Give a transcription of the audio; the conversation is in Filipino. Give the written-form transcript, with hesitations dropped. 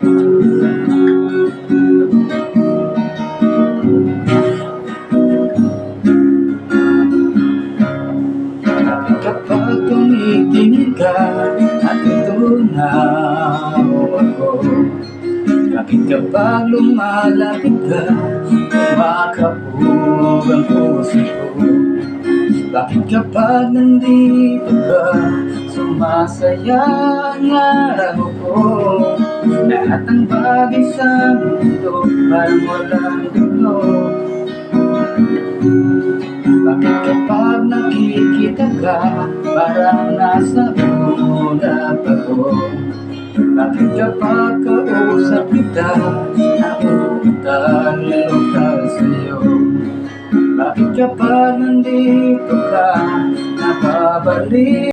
Kapag tumitingin ka at natutunaw ako, bakit kapag lumalapit ka, kumakabog ang puso ko? Bakit kapag nandito ka, sumasaya ang araw ko? Lahat ng bagay sa mundo parang walang gulo. Bakit kapag nakikita ka, parang nasa ulap ako? Bakit kapag kausap kita, nakutan ng lokal sa'yo? Bakit kapag nandito ka, nababalik?